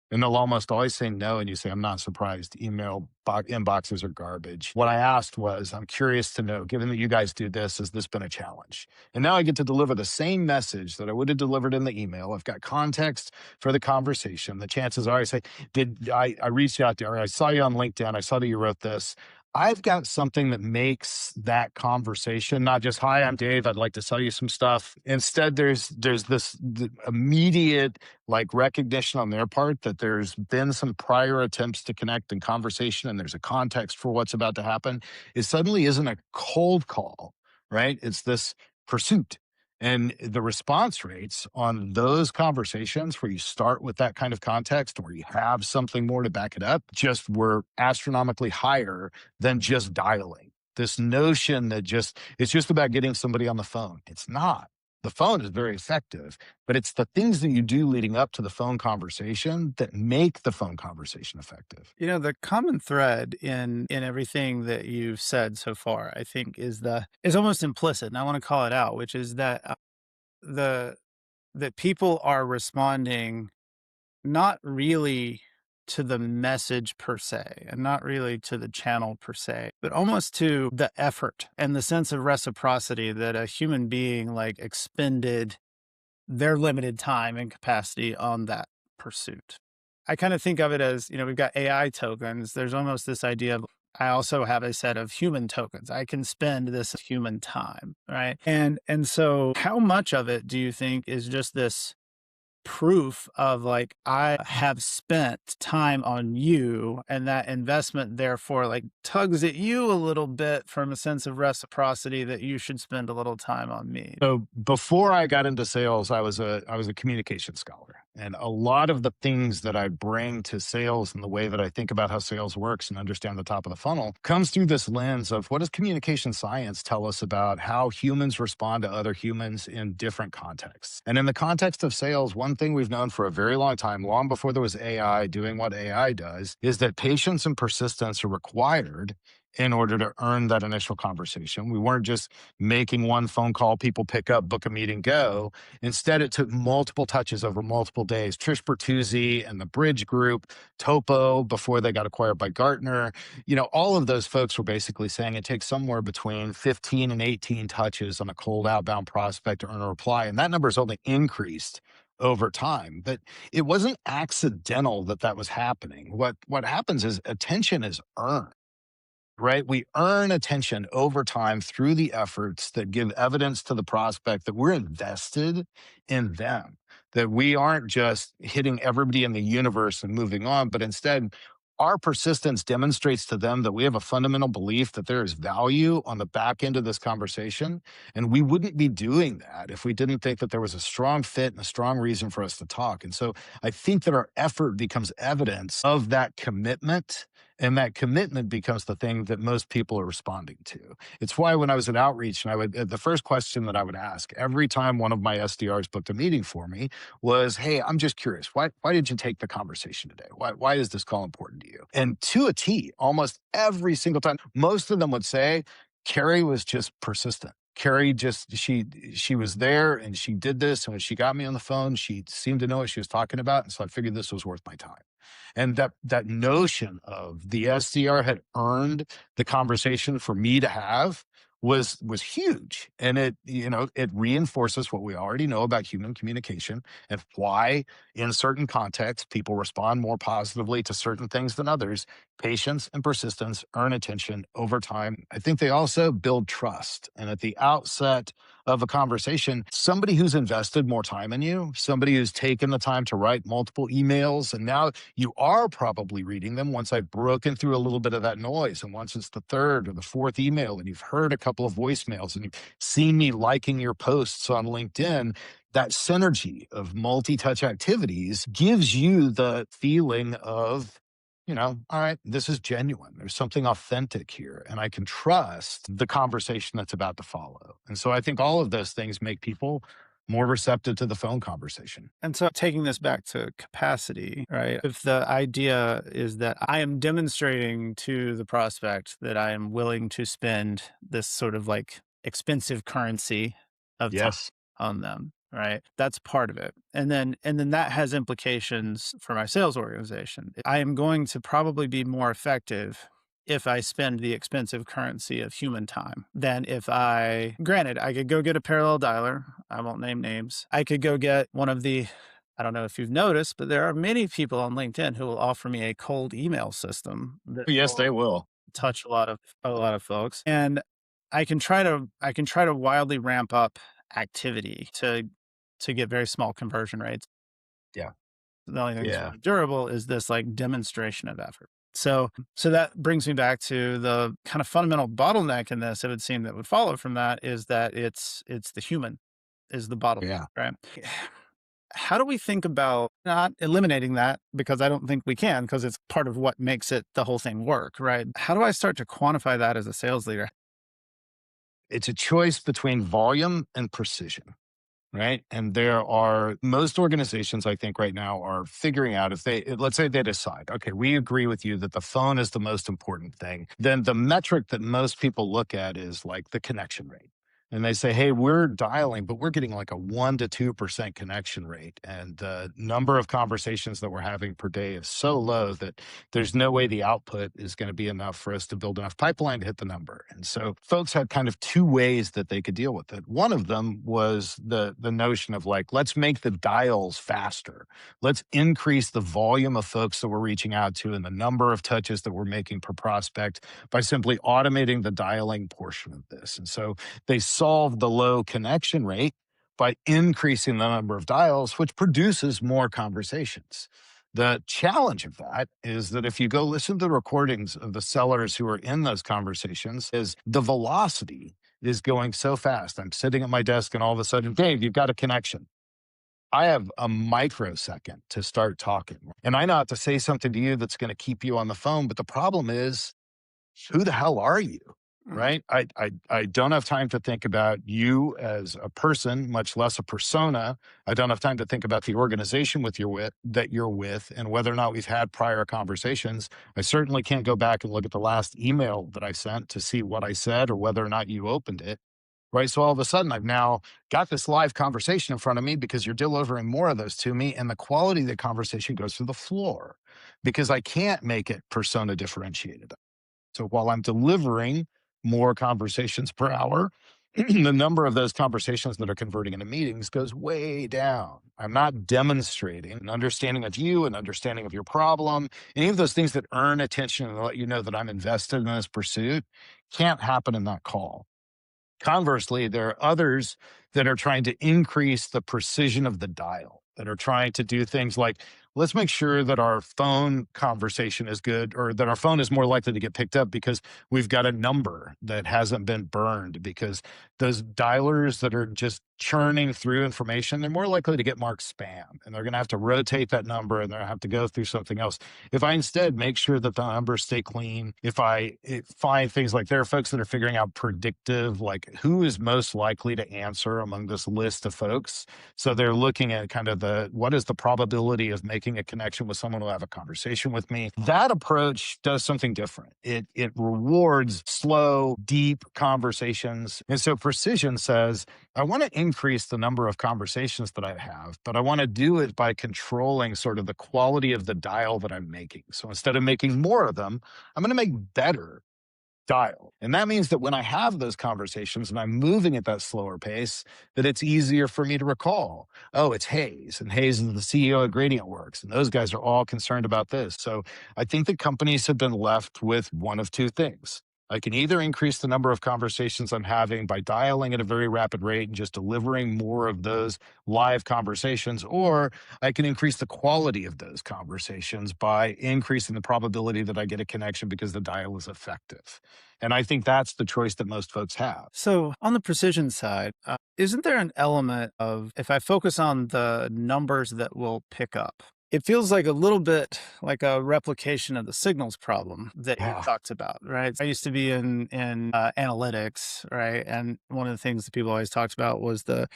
S1: And they'll almost always say no. And you say, I'm not surprised. Inboxes are garbage. What I asked was, I'm curious to know, given that you guys do this, has this been a challenge? And now I get to deliver the same message that I would have delivered in the email. I've got context for the conversation. The chances are I say, I reached out to you, or I saw you on LinkedIn. I saw that you wrote this. I've got something that makes that conversation not just, hi, I'm Dave. I'd like to sell you some stuff. Instead, there's this immediate like recognition on their part that there's been some prior attempts to connect in conversation and there's a context for what's about to happen. It suddenly isn't a cold call, right? It's this pursuit. And the response rates on those conversations where you start with that kind of context, where you have something more to back it up, just were astronomically higher than just dialing. This notion that it's just about getting somebody on the phone. It's not. The phone is very effective, but it's the things that you do leading up to the phone conversation that make the phone conversation effective.
S2: The common thread in everything that you've said so far, I think, is almost implicit, and I want to call it out, which is that the that people are responding not really to the message per se, and not really to the channel per se, but almost to the effort and the sense of reciprocity that a human being like expended their limited time and capacity on that pursuit. I kind of think of it as, we've got AI tokens. There's almost this idea of I also have a set of human tokens. I can spend this human time, right? And so how much of it do you think is just this proof of like, I have spent time on you, and that investment therefore like tugs at you a little bit from a sense of reciprocity that you should spend a little time on me.
S1: So before I got into sales, I was a communication scholar. And a lot of the things that I bring to sales and the way that I think about how sales works and understand the top of the funnel comes through this lens of what does communication science tell us about how humans respond to other humans in different contexts. And in the context of sales, one thing we've known for a very long time, long before there was AI doing what AI does, is that patience and persistence are required in order to earn that initial conversation. We weren't just making one phone call, people pick up, book a meeting, go. Instead, it took multiple touches over multiple days. Trish Bertuzzi and the Bridge Group, Topo, before they got acquired by Gartner, all of those folks were basically saying it takes somewhere between 15 and 18 touches on a cold outbound prospect to earn a reply. And that number has only increased over time. But it wasn't accidental that that was happening. What happens is attention is earned, right? We earn attention over time through the efforts that give evidence to the prospect that we're invested in them, that we aren't just hitting everybody in the universe and moving on, but instead, our persistence demonstrates to them that we have a fundamental belief that there is value on the back end of this conversation. And we wouldn't be doing that if we didn't think that there was a strong fit and a strong reason for us to talk. And so I think that our effort becomes evidence of that commitment, and that commitment becomes the thing that most people are responding to. It's why when I was at Outreach, and the first question that I would ask every time one of my SDRs booked a meeting for me was, "Hey, I'm just curious. Why did you take the conversation today? Why is this call important to you?" And to a T, almost every single time, most of them would say, "Carrie was just persistent. Carrie just she was there and she did this. And when she got me on the phone, she seemed to know what she was talking about. And so I figured this was worth my time." And that notion of the SDR had earned the conversation for me to have was huge. And it reinforces what we already know about human communication and why in certain contexts people respond more positively to certain things than others. Patience and persistence earn attention over time. I think they also build trust. And at the outset of a conversation, somebody who's invested more time in you, somebody who's taken the time to write multiple emails, and now you are probably reading them once I've broken through a little bit of that noise. And once it's the third or the fourth email, and you've heard a couple of voicemails, and you've seen me liking your posts on LinkedIn, that synergy of multi touch activities gives you the feeling of, all right, this is genuine. There's something authentic here, and I can trust the conversation that's about to follow. And so I think all of those things make people more receptive to the phone conversation.
S2: And so taking this back to capacity, right? If the idea is that I am demonstrating to the prospect that I am willing to spend this sort of like expensive currency of time
S1: Yes.
S2: on them, right? That's part of it. And then that has implications for my sales organization. I am going to probably be more effective if I spend the expensive currency of human time than if granted, I could go get a parallel dialer. I won't name names. I could go get one of the, I don't know if you've noticed, but there are many people on LinkedIn who will offer me a cold email system that
S1: Yes,
S2: will
S1: they will.
S2: touch a lot of folks. And I can try to wildly ramp up activity to get very small conversion rates.
S1: Yeah.
S2: The only thing that's
S1: Yeah.
S2: really durable is this like demonstration of effort. So that brings me back to the kind of fundamental bottleneck in this. It would seem that would follow from that is that it's the human is the bottleneck,
S1: Yeah.
S2: right? How do we think about not eliminating that? Because I don't think we can, because it's part of what makes the whole thing work, right? How do I start to quantify that as a sales leader?
S1: It's a choice between volume and precision. Right. And there are most organizations, I think, right now are figuring out if let's say they decide, okay, we agree with you that the phone is the most important thing. Then the metric that most people look at is like the connection rate. And they say, hey, we're dialing, but we're getting like a 1 to 2% connection rate. And the number of conversations that we're having per day is so low that there's no way the output is going to be enough for us to build enough pipeline to hit the number. And so folks had kind of two ways that they could deal with it. One of them was the notion of like, let's make the dials faster. Let's increase the volume of folks that we're reaching out to and the number of touches that we're making per prospect by simply automating the dialing portion of this. And so they solved the low connection rate by increasing the number of dials, which produces more conversations. The challenge of that is that if you go listen to the recordings of the sellers who are in those conversations, is the velocity is going so fast. I'm sitting at my desk and all of a sudden, Dave, you've got a connection. I have a microsecond to start talking. And I know how to say something to you that's going to keep you on the phone. But the problem is, who the hell are you?
S2: Mhm.
S1: Right? I don't have time to think about you as a person, much less a persona. I don't have time to think about the organization that you're with and whether or not we've had prior conversations. I certainly can't go back and look at the last email that I sent to see what I said or whether or not you opened it. Right. So all of a sudden, I've now got this live conversation in front of me because you're delivering more of those to me. And the quality of the conversation goes through the floor because I can't make it persona differentiated. So while I'm delivering more conversations per hour, the number of those conversations that are converting into meetings goes way down. I'm not demonstrating an understanding of you, an understanding of your problem, any of those things that earn attention and let you know that I'm invested in this pursuit can't happen in that call. Conversely, there are others that are trying to increase the precision of the dial, that are trying to do things like, let's make sure that our phone conversation is good or that our phone is more likely to get picked up because we've got a number that hasn't been burned. Because those dialers that are just churning through information, they're more likely to get marked spam and they're going to have to rotate that number and they're going to have to go through something else. If I instead make sure that the numbers stay clean, if find things like there are folks that are figuring out predictive, like who is most likely to answer among this list of folks. So they're looking at kind of what is the probability of making a connection with someone who will have a conversation with me. That approach does something different. It rewards slow, deep conversations. And so precision says, I want to increase the number of conversations that I have, but I want to do it by controlling sort of the quality of the dial that I'm making. So instead of making more of them, I'm going to make better dial. And that means that when I have those conversations and I'm moving at that slower pace, that it's easier for me to recall. Oh, it's Hayes, and Hayes is the CEO of Gradient Works, and those guys are all concerned about this. So I think that companies have been left with one of two things. I can either increase the number of conversations I'm having by dialing at a very rapid rate and just delivering more of those live conversations, or I can increase the quality of those conversations by increasing the probability that I get a connection because the dial is effective. And I think that's the choice that most folks have.
S2: So, on the precision side, isn't there an element of if I focus on the numbers that will pick up, it feels like a little bit like a replication of the signals problem that you
S1: Yeah.
S2: talked about, right? I used to be in analytics, right? And one of the things that people always talked about was the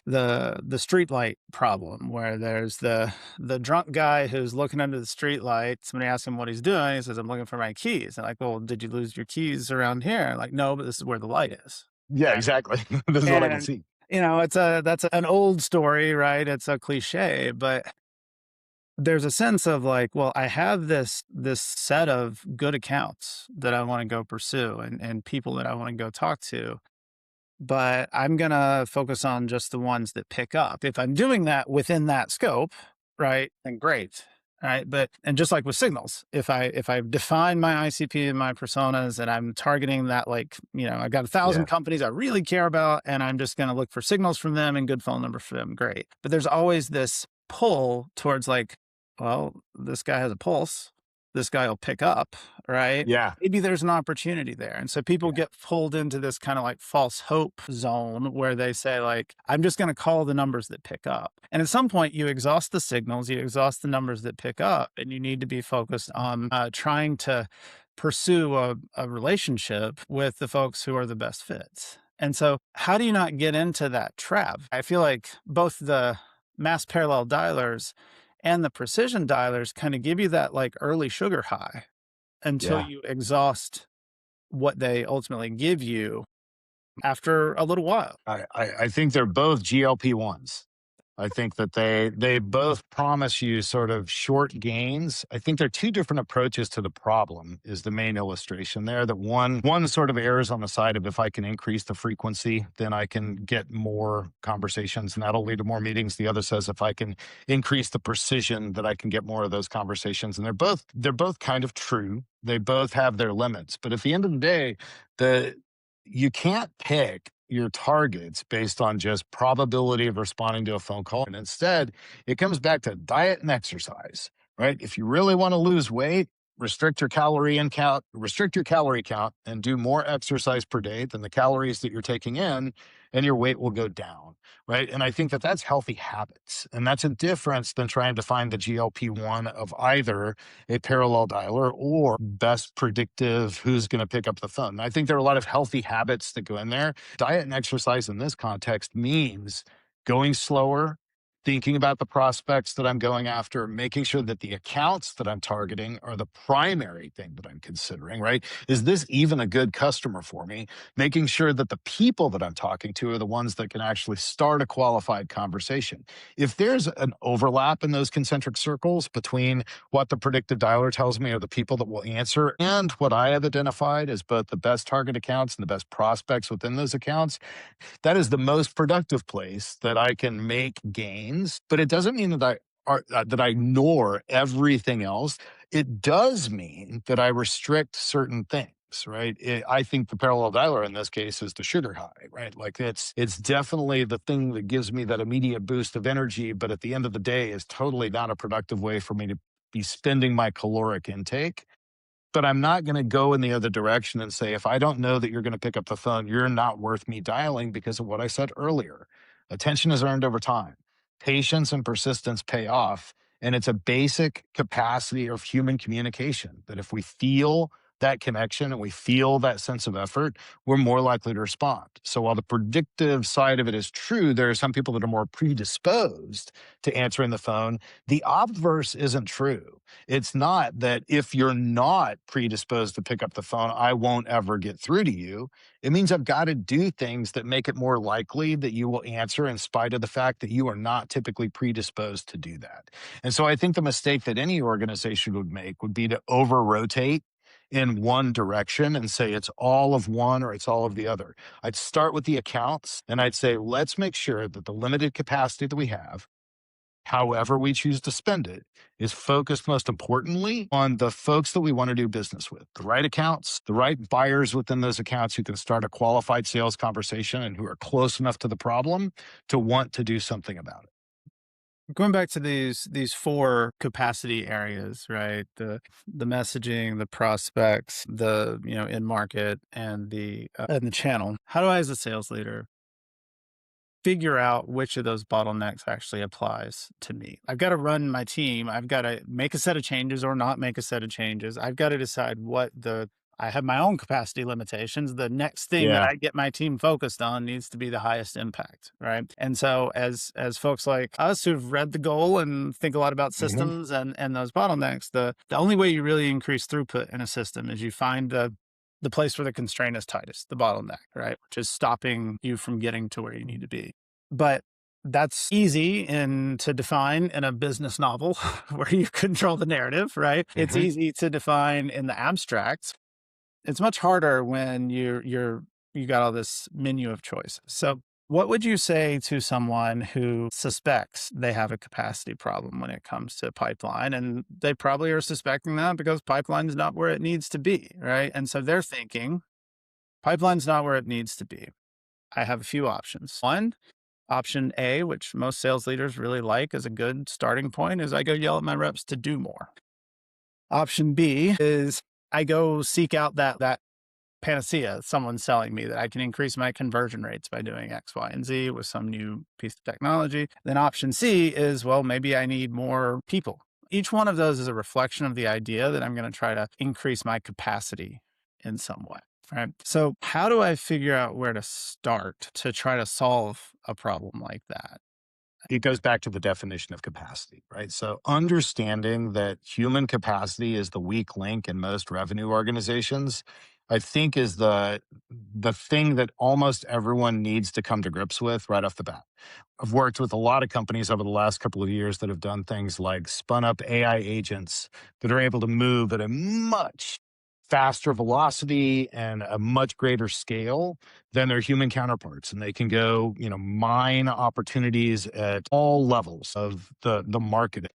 S2: street light problem, where there's the drunk guy who's looking under the street light. Somebody asks him what he's doing. He says, "I'm looking for my keys." And like, well, did you lose your keys around here? Like, no, but this is where the light is.
S1: Yeah, exactly. This is what I can
S2: And
S1: see.
S2: that's an old story, right? It's a cliche, but there's a sense of like, well, I have this set of good accounts that I want to go pursue and people that I want to go talk to, but I'm gonna focus on just the ones that pick up. If I'm doing that within that scope, right, then great. Right. But and just like with signals, if I define my ICP and my personas and I'm targeting that, like, I've got 1,000
S1: Yeah.
S2: companies I really care about and I'm just gonna look for signals from them and good phone number for them, great. But there's always this pull towards like, well, this guy has a pulse. This guy will pick up, right?
S1: Yeah.
S2: Maybe there's an opportunity there. And so people
S1: Yeah.
S2: get pulled into this kind of like false hope zone where they say, like, I'm just going to call the numbers that pick up. And at some point, you exhaust the signals, you exhaust the numbers that pick up, and you need to be focused on trying to pursue a relationship with the folks who are the best fits. And so, how do you not get into that trap? I feel like both the mass parallel dialers and the precision dialers kind of give you that like early sugar high until
S1: Yeah.
S2: you exhaust what they ultimately give you after a little while.
S1: I think they're both GLP-1s. I think that they both promise you sort of short gains. I think they're two different approaches to the problem is the main illustration there. That one sort of errs on the side of if I can increase the frequency, then I can get more conversations and that'll lead to more meetings. The other says if I can increase the precision that I can get more of those conversations. And they're both kind of true. They both have their limits. But at the end of the day, the you can't pick your targets based on just probability of responding to a phone call. And instead, it comes back to diet and exercise, right? If you really want to lose weight, restrict your calorie count and do more exercise per day than the calories that you're taking in, and your weight will go down, right? And I think that that's healthy habits. And that's a difference than trying to find the GLP-1 of either a parallel dialer or best predictive who's going to pick up the phone. And I think there are a lot of healthy habits that go in there. Diet and exercise in this context means going slower, thinking about the prospects that I'm going after, making sure that the accounts that I'm targeting are the primary thing that I'm considering, right? Is this even a good customer for me? Making sure that the people that I'm talking to are the ones that can actually start a qualified conversation. If there's an overlap in those concentric circles between what the predictive dialer tells me are the people that will answer and what I have identified as both the best target accounts and the best prospects within those accounts, that is the most productive place that I can make gains. But it doesn't mean that I ignore everything else. It does mean that I restrict certain things. Right. I think the parallel dialer in this case is the sugar high, right? Like it's definitely the thing that gives me that immediate boost of energy, but at the end of the day is totally not a productive way for me to be spending my caloric intake. But I'm not going to go in the other direction and say, if I don't know that you're going to pick up the phone, you're not worth me dialing because of what I said earlier. Attention is earned over time. Patience and persistence pay off. And it's a basic capacity of human communication that if we feel that connection and we feel that sense of effort, we're more likely to respond. So while the predictive side of it is true, there are some people that are more predisposed to answering the phone. The obverse isn't true. It's not that if you're not predisposed to pick up the phone, I won't ever get through to you. It means I've got to do things that make it more likely that you will answer in spite of the fact that you are not typically predisposed to do that. And so I think the mistake that any organization would make would be to over rotate in one direction and say it's all of one or it's all of the other. I'd start with the accounts and I'd say, let's make sure that the limited capacity that we have, however we choose to spend it, is focused most importantly on the folks that we want to do business with, the right accounts, the right buyers within those accounts who can start a qualified sales conversation and who are close enough to the problem to want to do something about it.
S2: Going back to these four capacity areas, right? The messaging, the prospects, the in market, and the channel. How do I, as a sales leader, figure out which of those bottlenecks actually applies to me? I've got to run my team. I've got to make a set of changes or not make a set of changes. I've got to decide I have my own capacity limitations. The next thing that
S1: Yeah.
S2: I get my team focused on needs to be the highest impact, right? And so as folks like us who've read the goal and think a lot about
S1: Mhm.
S2: systems and those bottlenecks, the only way you really increase throughput in a system is you find the place where the constraint is tightest, the bottleneck, right? Which is stopping you from getting to where you need to be. But that's easy to define in a business novel where you control the narrative, right? It's
S1: Mhm.
S2: easy to define in the abstract. It's much harder when you got all this menu of choices. So what would you say to someone who suspects they have a capacity problem when it comes to pipeline? And they probably are suspecting that because pipeline's not where it needs to be, right? And so they're thinking, pipeline's not where it needs to be. I have a few options. One, option A, which most sales leaders really like as a good starting point, is I go yell at my reps to do more. Option B is I go seek out that panacea someone's selling me that I can increase my conversion rates by doing X, Y, and Z with some new piece of technology. Then option C is, well, maybe I need more people. Each one of those is a reflection of the idea that I'm going to try to increase my capacity in some way. Right. So, how do I figure out where to start to try to solve a problem like that?
S1: It goes back to the definition of capacity, right? So understanding that human capacity is the weak link in most revenue organizations, I think is the thing that almost everyone needs to come to grips with right off the bat. I've worked with a lot of companies over the last couple of years that have done things like spun up AI agents that are able to move at a much faster velocity and a much greater scale than their human counterparts. And they can go, mine opportunities at all levels of the market.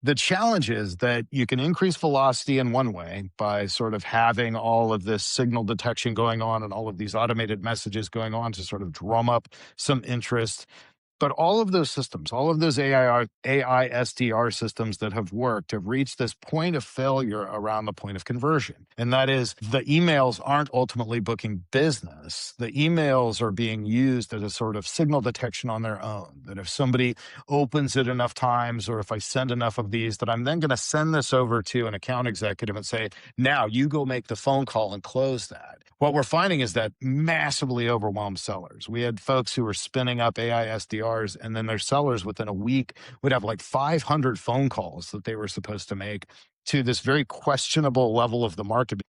S1: The challenge is that you can increase velocity in one way by sort of having all of this signal detection going on and all of these automated messages going on to sort of drum up some interest. But all of those systems, all of those AI SDR systems that have worked have reached this point of failure around the point of conversion. And that is the emails aren't ultimately booking business. The emails are being used as a sort of signal detection on their own. That if somebody opens it enough times, or if I send enough of these, that I'm then going to send this over to an account executive and say, now you go make the phone call and close that. What we're finding is that massively overwhelmed sellers. We had folks who were spinning up AI SDRs, and then their sellers within a week would have like 500 phone calls that they were supposed to make to this very questionable level of the market.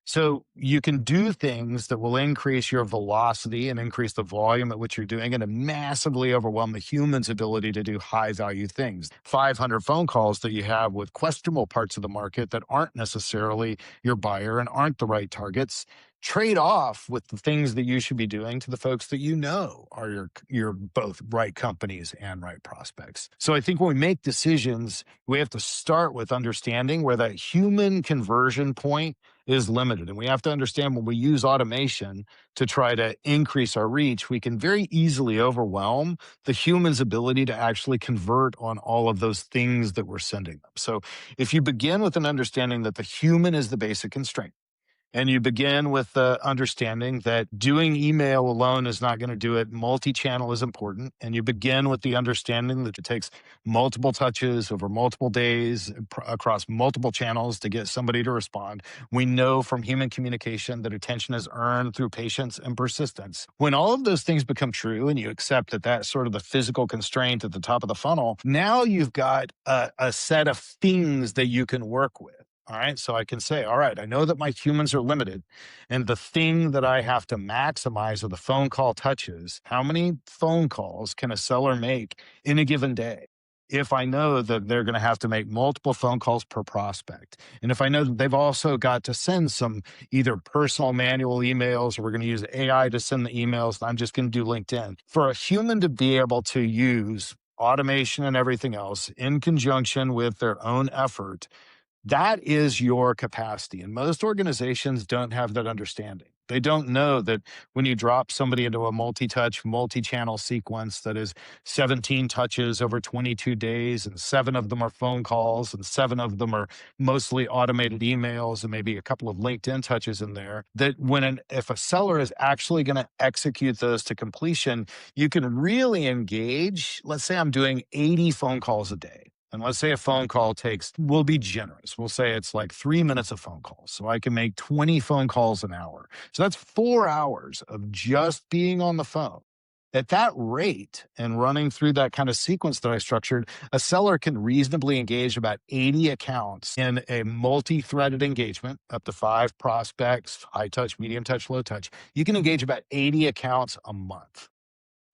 S1: So you can do things that will increase your velocity and increase the volume at which you're doing it and massively overwhelm the human's ability to do high value things. 500 phone calls that you have with questionable parts of the market that aren't necessarily your buyer and aren't the right targets. Trade off with the things that you should be doing to the folks that you know are your both right companies and right prospects. So I think when we make decisions, we have to start with understanding where that human conversion point is limited. And we have to understand when we use automation to try to increase our reach, we can very easily overwhelm the human's ability to actually convert on all of those things that we're sending them. So if you begin with an understanding that the human is the basic constraint, and you begin with the understanding that doing email alone is not going to do it. Multi-channel is important. And you begin with the understanding that it takes multiple touches over multiple days across multiple channels to get somebody to respond. We know from human communication that attention is earned through patience and persistence. When all of those things become true and you accept that that's sort of the physical constraint at the top of the funnel, now you've got a set of things that you can work with. All right. So I can say, all right, I know that my humans are limited. And the thing that I have to maximize are the phone call touches. How many phone calls can a seller make in a given day? If I know that they're going to have to make multiple phone calls per prospect. And if I know that they've also got to send some either personal manual emails, or we're going to use AI to send the emails, I'm just going to do LinkedIn. For a human to be able to use automation and everything else in conjunction with their own effort, that is your capacity. And most organizations don't have that understanding. They don't know that when you drop somebody into a multi-touch, multi-channel sequence that is 17 touches over 22 days, and 7 of them are phone calls, and 7 of them are mostly automated emails, and maybe a couple of LinkedIn touches in there, that if a seller is actually going to execute those to completion, you can really engage. Let's say I'm doing 80 phone calls a day. And let's say a phone call we'll be generous. We'll say it's like 3 minutes of phone calls. So I can make 20 phone calls an hour. So that's 4 hours of just being on the phone. At that rate and running through that kind of sequence that I structured, a seller can reasonably engage about 80 accounts in a multi-threaded engagement, up to 5 prospects, high touch, medium touch, low touch. You can engage about 80 accounts a month.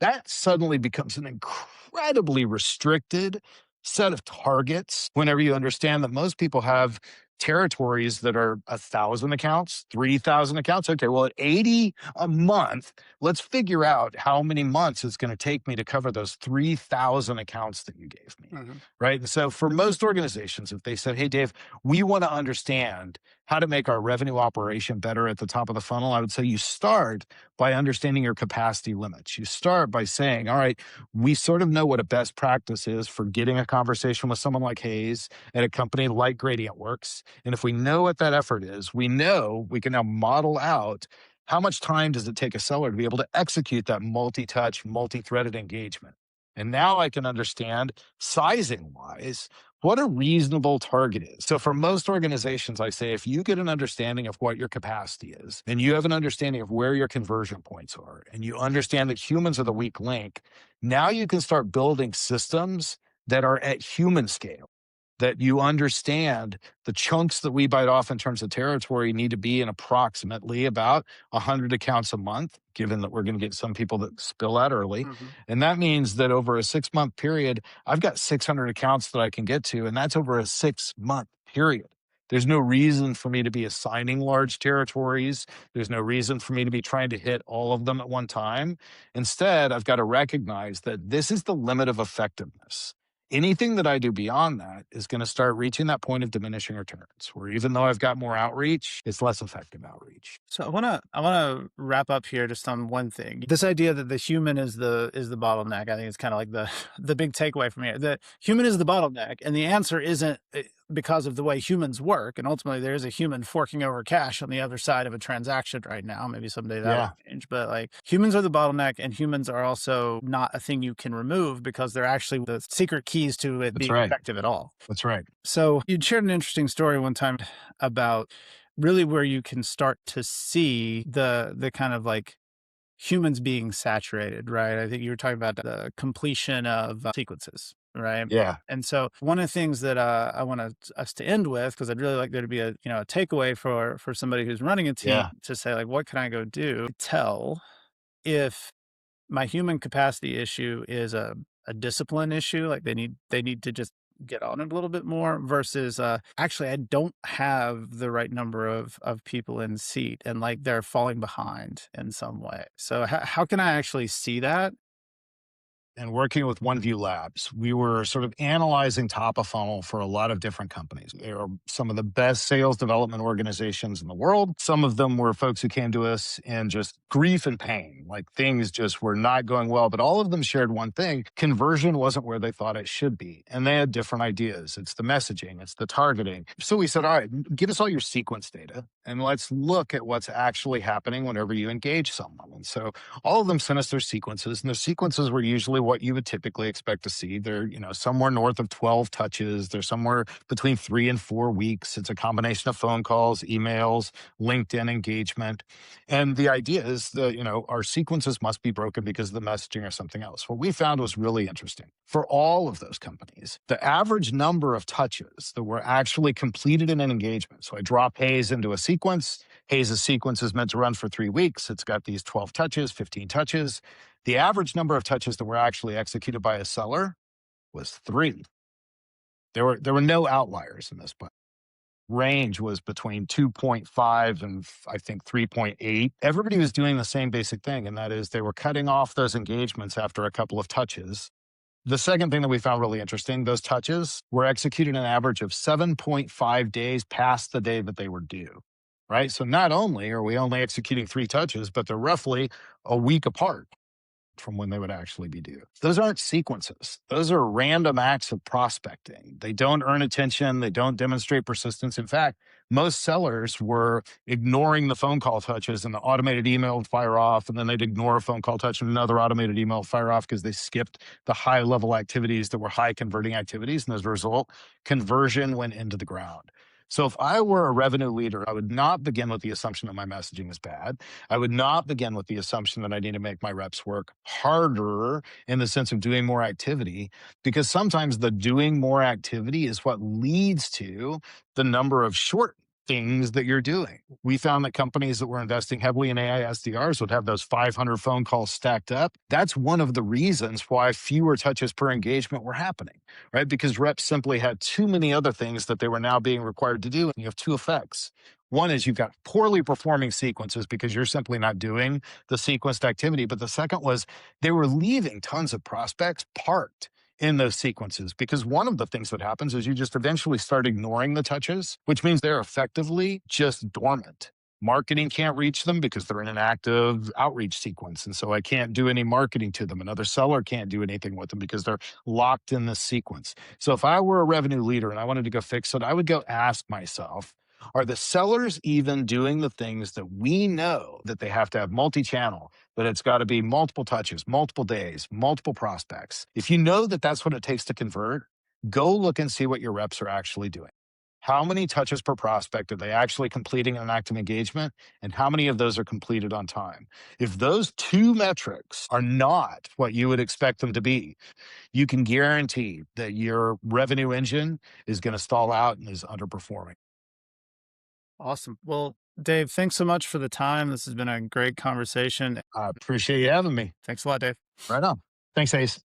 S1: That suddenly becomes an incredibly restricted set of targets whenever you understand that most people have territories that are 1,000 accounts, 3,000 accounts. Okay, well, at 80 a month, let's figure out how many months it's going to take me to cover those 3,000 accounts that you gave me.
S2: Mhm.
S1: Right. And so for most organizations, if they said, hey, Dave, we want to understand how to make our revenue operation better at the top of the funnel, I would say you start by understanding your capacity limits. You start by saying, all right, we sort of know what a best practice is for getting a conversation with someone like Hayes at a company like Gradient Works. And if we know what that effort is, we know we can now model out how much time does it take a seller to be able to execute that multi-touch, multi-threaded engagement. And now I can understand sizing wise what a reasonable target is. So for most organizations, I say if you get an understanding of what your capacity is, and you have an understanding of where your conversion points are, and you understand that humans are the weak link, now you can start building systems that are at human scale, that you understand the chunks that we bite off in terms of territory need to be in approximately about 100 accounts a month, given that we're going to get some people that spill out early.
S2: Mhm.
S1: And that means that over a 6-month period, I've got 600 accounts that I can get to, and that's over a 6-month period. There's no reason for me to be assigning large territories. There's no reason for me to be trying to hit all of them at one time. Instead, I've got to recognize that this is the limit of effectiveness. Anything that I do beyond that is going to start reaching that point of diminishing returns where even though I've got more outreach, it's less effective outreach.
S2: So I wanna wrap up here just on one thing. This idea that the human is the bottleneck, I think it's kind of like the the big takeaway from here. The human is the bottleneck, and the answer isn't because of the way humans work. And ultimately, there is a human forking over cash on the other side of a transaction right now. Maybe someday that'll
S1: Yeah,
S2: change. But like humans are the bottleneck, and humans are also not a thing you can remove because they're actually the secret keys to it
S1: that's
S2: being
S1: right.
S2: effective at all.
S1: That's right.
S2: So you'd shared an interesting story one time about really where you can start to see the kind of like humans being saturated, right? I think you were talking about the completion of sequences, right?
S1: Yeah.
S2: And so one of the things that I want us to end with, because I'd really like there to be a a takeaway for somebody who's running a team
S1: Yeah.
S2: to say like, what can I go do to tell if my human capacity issue is a discipline issue, like they need to just get on it a little bit more versus actually I don't have the right number of people in seat and like they're falling behind in some way. So how can I actually see that?
S1: And working with OneView Labs, we were sort of analyzing top of funnel for a lot of different companies. They are some of the best sales development organizations in the world. Some of them were folks who came to us in just grief and pain, like things just were not going well. But all of them shared one thing: conversion wasn't where they thought it should be. And they had different ideas. It's the messaging, it's the targeting. So we said, all right, give us all your sequence data and let's look at what's actually happening whenever you engage someone. And so all of them sent us their sequences, and their sequences were usually what you would typically expect to see. They're, somewhere north of 12 touches. They're somewhere between 3 and 4 weeks. It's a combination of phone calls, emails, LinkedIn engagement. And the idea is that, our sequences must be broken because of the messaging or something else. What we found was really interesting. For all of those companies, the average number of touches that were actually completed in an engagement. So I drop Hayes into a sequence. Hayes' sequence is meant to run for 3 weeks. It's got these 12 touches, 15 touches. The average number of touches that were actually executed by a seller was 3. There were no outliers in this, but range was between 2.5 and I think 3.8. Everybody was doing the same basic thing, and that is they were cutting off those engagements after a couple of touches. The second thing that we found really interesting, those touches were executed an average of 7.5 days past the day that they were due, right? So not only are we only executing 3 touches, but they're roughly a week apart from when they would actually be due. Those aren't sequences. Those are random acts of prospecting. They don't earn attention. They don't demonstrate persistence. In fact, most sellers were ignoring the phone call touches and the automated email would fire off. And then they'd ignore a phone call touch and another automated email would fire off because they skipped the high level activities that were high converting activities. And as a result, conversion went into the ground. So if I were a revenue leader, I would not begin with the assumption that my messaging is bad. I would not begin with the assumption that I need to make my reps work harder in the sense of doing more activity, because sometimes the doing more activity is what leads to the number of short things that you're doing. We found that companies that were investing heavily in AI SDRs would have those 500 phone calls stacked up. That's one of the reasons why fewer touches per engagement were happening, right? Because reps simply had too many other things that they were now being required to do. And you have two effects. One is you've got poorly performing sequences because you're simply not doing the sequenced activity. But the second was they were leaving tons of prospects parked in those sequences, because one of the things that happens is you just eventually start ignoring the touches, which means they're effectively just dormant. Marketing can't reach them because they're in an active outreach sequence. And so I can't do any marketing to them. Another seller can't do anything with them because they're locked in this sequence. So if I were a revenue leader and I wanted to go fix it, I would go ask myself, are the sellers even doing the things that we know that they have to have multi-channel, that it's got to be multiple touches, multiple days, multiple prospects? If you know that that's what it takes to convert, go look and see what your reps are actually doing. How many touches per prospect are they actually completing in an active engagement? And how many of those are completed on time? If those two metrics are not what you would expect them to be, you can guarantee that your revenue engine is going to stall out and is underperforming.
S2: Awesome. Well, Dave, thanks so much for the time. This has been a great conversation.
S1: I appreciate you having me.
S2: Thanks a lot, Dave.
S1: Right on. Thanks, Ace.